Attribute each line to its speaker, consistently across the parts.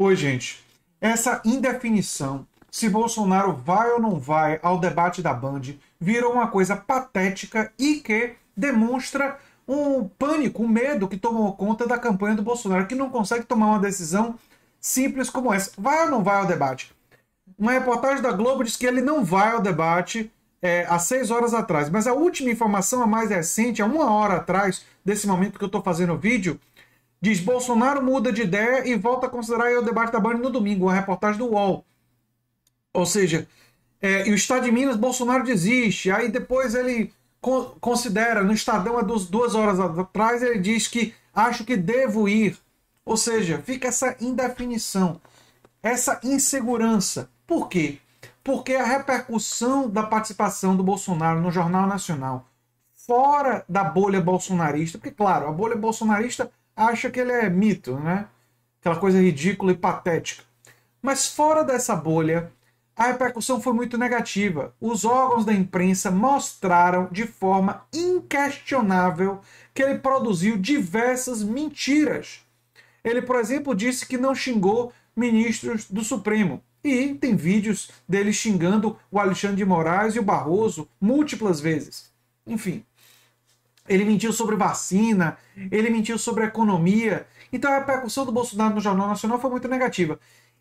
Speaker 1: Oi, gente. Essa indefinição, se Bolsonaro vai ou não vai ao debate da Band, virou uma coisa patética e que demonstra um pânico, um medo que tomou conta da campanha do Bolsonaro, que não consegue tomar uma decisão simples como essa. Vai ou não vai ao debate? Uma reportagem da Globo diz que ele não vai ao debate há 6 horas atrás, mas a última informação, a mais recente, há 1 hora atrás desse momento que eu estou fazendo o vídeo, diz: Bolsonaro muda de ideia e volta a considerar o debate da Band no domingo, uma reportagem do UOL. Ou seja, e o Estado de Minas, Bolsonaro desiste. Aí depois ele considera, no Estadão, há 2 horas atrás, ele diz que acho que devo ir. Ou seja, fica essa indefinição, essa insegurança. Por quê? Porque a repercussão da participação do Bolsonaro no Jornal Nacional, fora da bolha bolsonarista, porque, claro, a bolha bolsonarista acha que ele é mito, né? Aquela coisa ridícula e patética. Mas fora dessa bolha, a repercussão foi muito negativa. Os órgãos da imprensa mostraram de forma inquestionável que ele produziu diversas mentiras. Ele, por exemplo, disse que não xingou ministros do Supremo. E tem vídeos dele xingando o Alexandre de Moraes e o Barroso múltiplas vezes. Enfim, ele mentiu sobre vacina, ele mentiu sobre economia. Então a repercussão do Bolsonaro no Jornal Nacional foi muito negativa.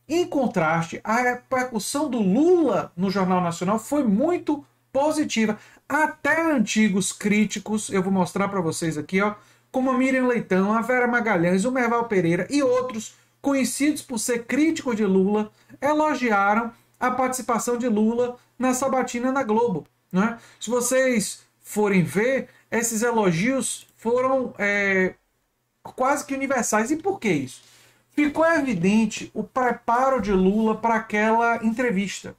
Speaker 1: Em contraste, a repercussão do Lula no Jornal Nacional foi muito positiva. Até antigos críticos, eu vou mostrar para vocês aqui, ó, como a Miriam Leitão, a Vera Magalhães, o Merval Pereira e outros conhecidos por ser críticos de Lula, elogiaram a participação de Lula na sabatina na Globo. Né? Se vocês forem ver, esses elogios foram quase que universais. E por que isso? Ficou evidente o preparo de Lula para aquela entrevista.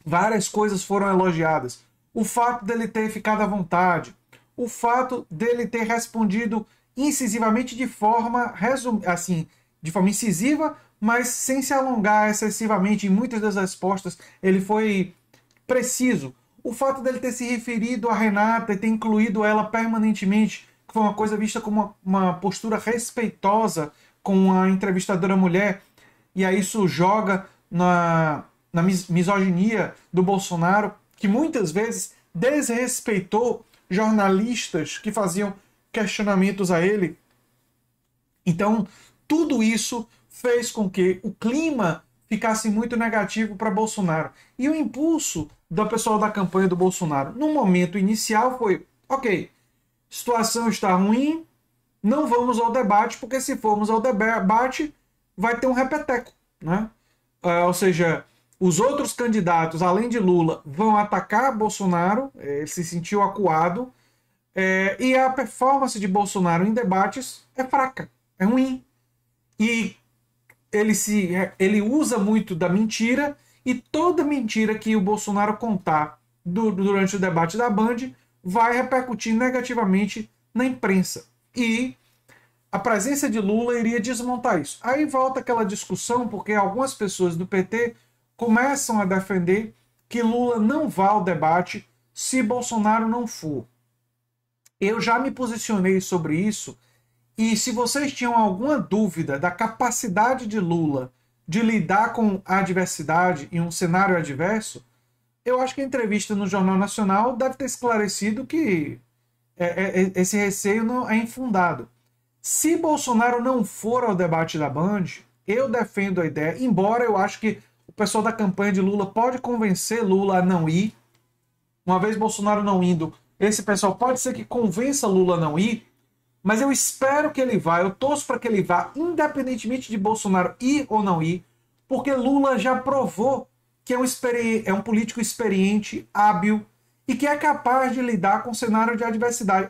Speaker 1: Várias coisas foram elogiadas. O fato dele ter ficado à vontade, o fato dele ter respondido incisivamente de forma incisiva, mas sem se alongar excessivamente em muitas das respostas. Ele foi preciso. O fato dele ter se referido a Renata e ter incluído ela permanentemente, que foi uma coisa vista como uma postura respeitosa com a entrevistadora mulher, e aí isso joga na misoginia do Bolsonaro, que muitas vezes desrespeitou jornalistas que faziam questionamentos a ele. Então, tudo isso fez com que o clima ficasse muito negativo para Bolsonaro. E o impulso do pessoal da campanha do Bolsonaro, no momento inicial, foi: ok, situação está ruim, não vamos ao debate, porque se formos ao debate, vai ter um repeteco. Né? Ou seja, os outros candidatos, além de Lula, vão atacar Bolsonaro, ele se sentiu acuado, e a performance de Bolsonaro em debates é fraca, é ruim. E ele usa muito da mentira, e toda mentira que o Bolsonaro contar durante o debate da Band vai repercutir negativamente na imprensa. E a presença de Lula iria desmontar isso. Aí volta aquela discussão, porque algumas pessoas do PT começam a defender que Lula não vá ao debate se Bolsonaro não for. Eu já me posicionei sobre isso, e se vocês tinham alguma dúvida da capacidade de Lula de lidar com a adversidade em um cenário adverso, eu acho que a entrevista no Jornal Nacional deve ter esclarecido que esse receio não é infundado. Se Bolsonaro não for ao debate da Band, eu defendo a ideia, embora eu acho que o pessoal da campanha de Lula pode convencer Lula a não ir. Uma vez Bolsonaro não indo, esse pessoal pode ser que convença Lula a não ir, mas eu espero que ele vá, eu torço para que ele vá, independentemente de Bolsonaro ir ou não ir, porque Lula já provou que é um político experiente, hábil, e que é capaz de lidar com o cenário de adversidade.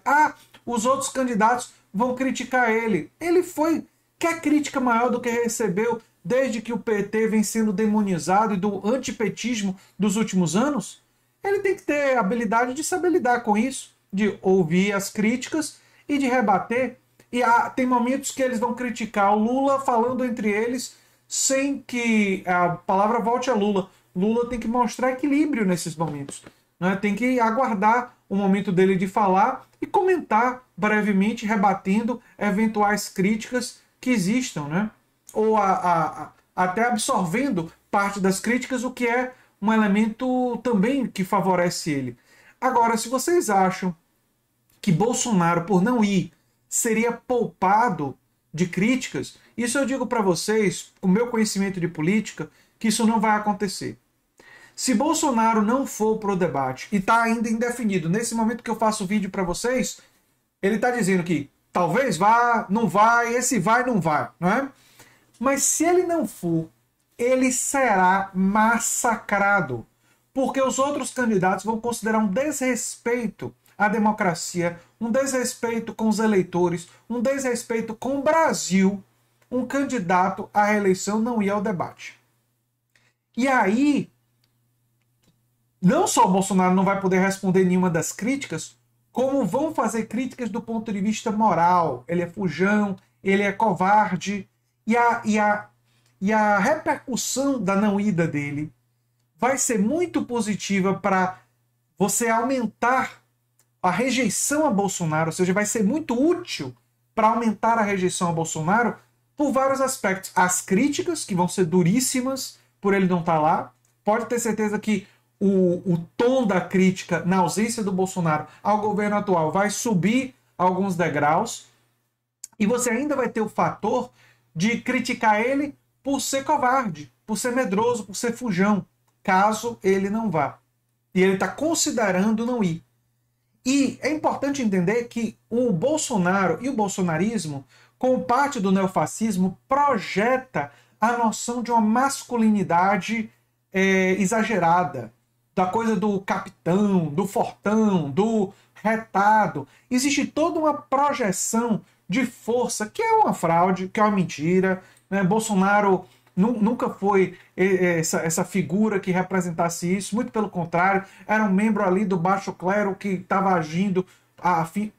Speaker 1: Os outros candidatos vão criticar ele. Ele foi... Quer crítica maior do que recebeu desde que o PT vem sendo demonizado e do antipetismo dos últimos anos? Ele tem que ter a habilidade de saber lidar com isso, de ouvir as críticas e de rebater. E tem momentos que eles vão criticar o Lula falando entre eles sem que a palavra volte a Lula. Lula tem que mostrar equilíbrio nesses momentos. Né? Tem que aguardar o momento dele de falar e comentar brevemente, rebatendo eventuais críticas que existam. Né? ou até absorvendo parte das críticas, o que é um elemento também que favorece ele. Agora, se vocês acham que Bolsonaro, por não ir, seria poupado de críticas, isso eu digo para vocês, com o meu conhecimento de política, que isso não vai acontecer. Se Bolsonaro não for para o debate e está ainda indefinido, nesse momento que eu faço o vídeo para vocês, ele está dizendo que talvez vá, não vai, esse vai, não vai, não é? Mas se ele não for, ele será massacrado, porque os outros candidatos vão considerar um desrespeito à democracia, um desrespeito com os eleitores, um desrespeito com o Brasil, um candidato à reeleição não ir ao debate. E aí, não só o Bolsonaro não vai poder responder nenhuma das críticas, como vão fazer críticas do ponto de vista moral. Ele é fujão, ele é covarde, e a repercussão da não ida dele vai ser muito positiva para você aumentar a rejeição a Bolsonaro, ou seja, vai ser muito útil para aumentar a rejeição a Bolsonaro por vários aspectos. As críticas, que vão ser duríssimas por ele não estar lá, pode ter certeza que o tom da crítica na ausência do Bolsonaro ao governo atual vai subir alguns degraus, e você ainda vai ter o fator de criticar ele por ser covarde, por ser medroso, por ser fujão, caso ele não vá. E ele está considerando não ir. E é importante entender que o Bolsonaro e o bolsonarismo, como parte do neofascismo, projeta a noção de uma masculinidade exagerada, da coisa do capitão, do fortão, do retado. Existe toda uma projeção de força, que é uma fraude, que é uma mentira. Né? Bolsonaro nunca foi essa figura que representasse isso, muito pelo contrário, era um membro ali do baixo clero que estava agindo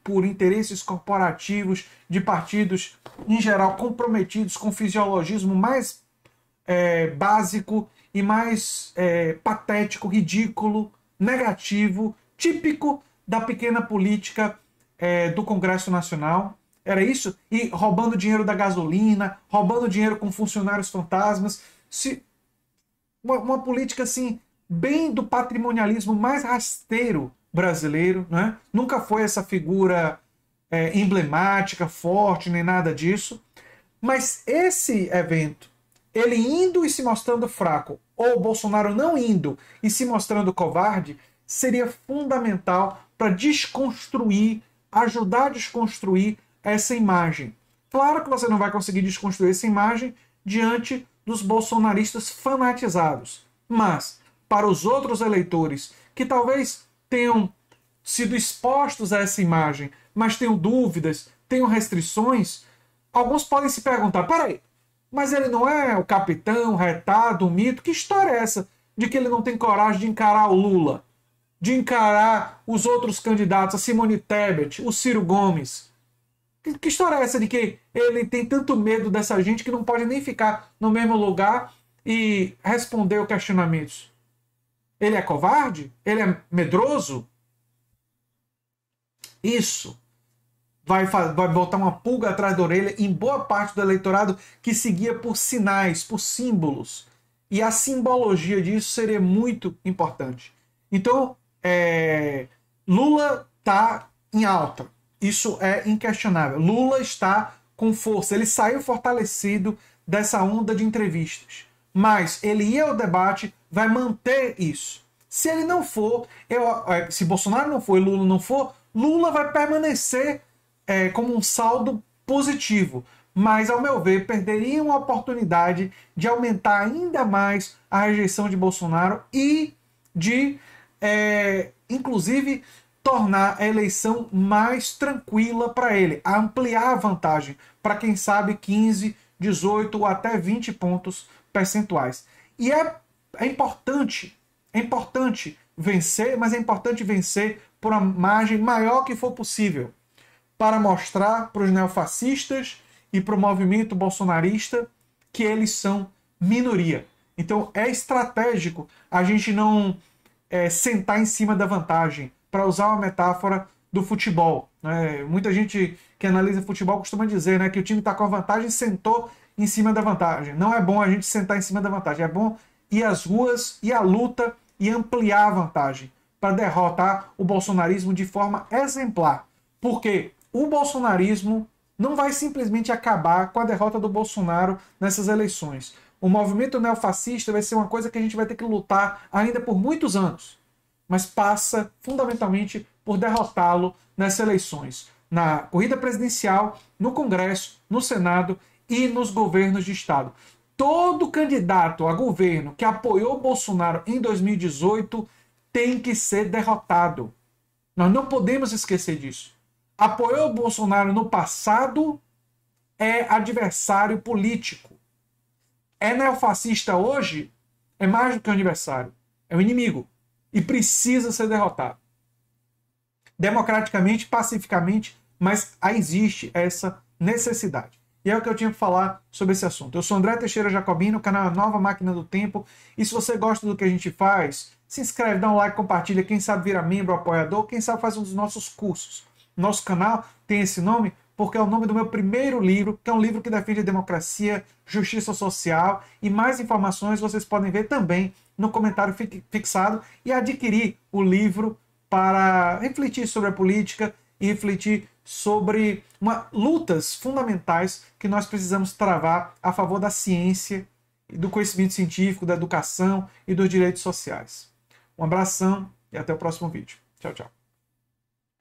Speaker 1: por interesses corporativos de partidos, em geral, comprometidos com o fisiologismo mais básico e mais patético, ridículo, negativo, típico da pequena política do Congresso Nacional. Era isso? E roubando dinheiro da gasolina, roubando dinheiro com funcionários fantasmas. Uma política assim, bem do patrimonialismo mais rasteiro brasileiro. Né? Nunca foi essa figura emblemática, forte, nem nada disso. Mas esse evento, ele indo e se mostrando fraco, ou Bolsonaro não indo e se mostrando covarde, seria fundamental para desconstruir, ajudar a desconstruir essa imagem. Claro que você não vai conseguir desconstruir essa imagem diante dos bolsonaristas fanatizados, mas para os outros eleitores que talvez tenham sido expostos a essa imagem, mas tenham dúvidas, tenham restrições, alguns podem se perguntar, peraí, mas ele não é o capitão, retado, o mito? Que história é essa de que ele não tem coragem de encarar o Lula, de encarar os outros candidatos, a Simone Tebet, o Ciro Gomes? Que história é essa de que ele tem tanto medo dessa gente que não pode nem ficar no mesmo lugar e responder os questionamentos? Ele é covarde? Ele é medroso? Isso vai botar uma pulga atrás da orelha em boa parte do eleitorado que seguia por sinais, por símbolos. E a simbologia disso seria muito importante. Então, Lula está em alta. Isso é inquestionável. Lula está com força. Ele saiu fortalecido dessa onda de entrevistas. Mas ele ir ao debate, vai manter isso. Se ele não for, se Bolsonaro não for e Lula não for, Lula vai permanecer como um saldo positivo. Mas, ao meu ver, perderia uma oportunidade de aumentar ainda mais a rejeição de Bolsonaro e de, inclusive, tornar a eleição mais tranquila para ele, ampliar a vantagem para, quem sabe, 15, 18 ou até 20 pontos percentuais. E é importante vencer, mas é importante vencer por uma margem maior que for possível, para mostrar para os neofascistas e para o movimento bolsonarista que eles são minoria. Então é estratégico a gente não sentar em cima da vantagem, para usar uma metáfora do futebol. Muita gente que analisa futebol costuma dizer, né, que o time está com a vantagem, sentou em cima da vantagem. Não é bom a gente sentar em cima da vantagem. É bom ir às ruas, ir à luta e ampliar a vantagem para derrotar o bolsonarismo de forma exemplar. Porque o bolsonarismo não vai simplesmente acabar com a derrota do Bolsonaro nessas eleições. O movimento neofascista vai ser uma coisa que a gente vai ter que lutar ainda por muitos anos, mas passa fundamentalmente por derrotá-lo nessas eleições, na corrida presidencial, no Congresso, no Senado e nos governos de Estado. Todo candidato a governo que apoiou Bolsonaro em 2018 tem que ser derrotado. Nós não podemos esquecer disso. Apoiou Bolsonaro no passado é adversário político. É neofascista hoje, é mais do que um adversário. É um inimigo. E precisa ser derrotado. Democraticamente, pacificamente, mas existe essa necessidade. E é o que eu tinha para falar sobre esse assunto. Eu sou André Teixeira Jacobino, o canal Nova Máquina do Tempo. E se você gosta do que a gente faz, se inscreve, dá um like, compartilha. Quem sabe vira membro, apoiador. Quem sabe faz um dos nossos cursos. Nosso canal tem esse nome porque é o nome do meu primeiro livro, que é um livro que defende a democracia, justiça social. E mais informações vocês podem ver também no comentário fixado e adquirir o livro para refletir sobre a política e refletir sobre lutas fundamentais que nós precisamos travar a favor da ciência, do conhecimento científico, da educação e dos direitos sociais. Um abração e até o próximo vídeo. Tchau, tchau.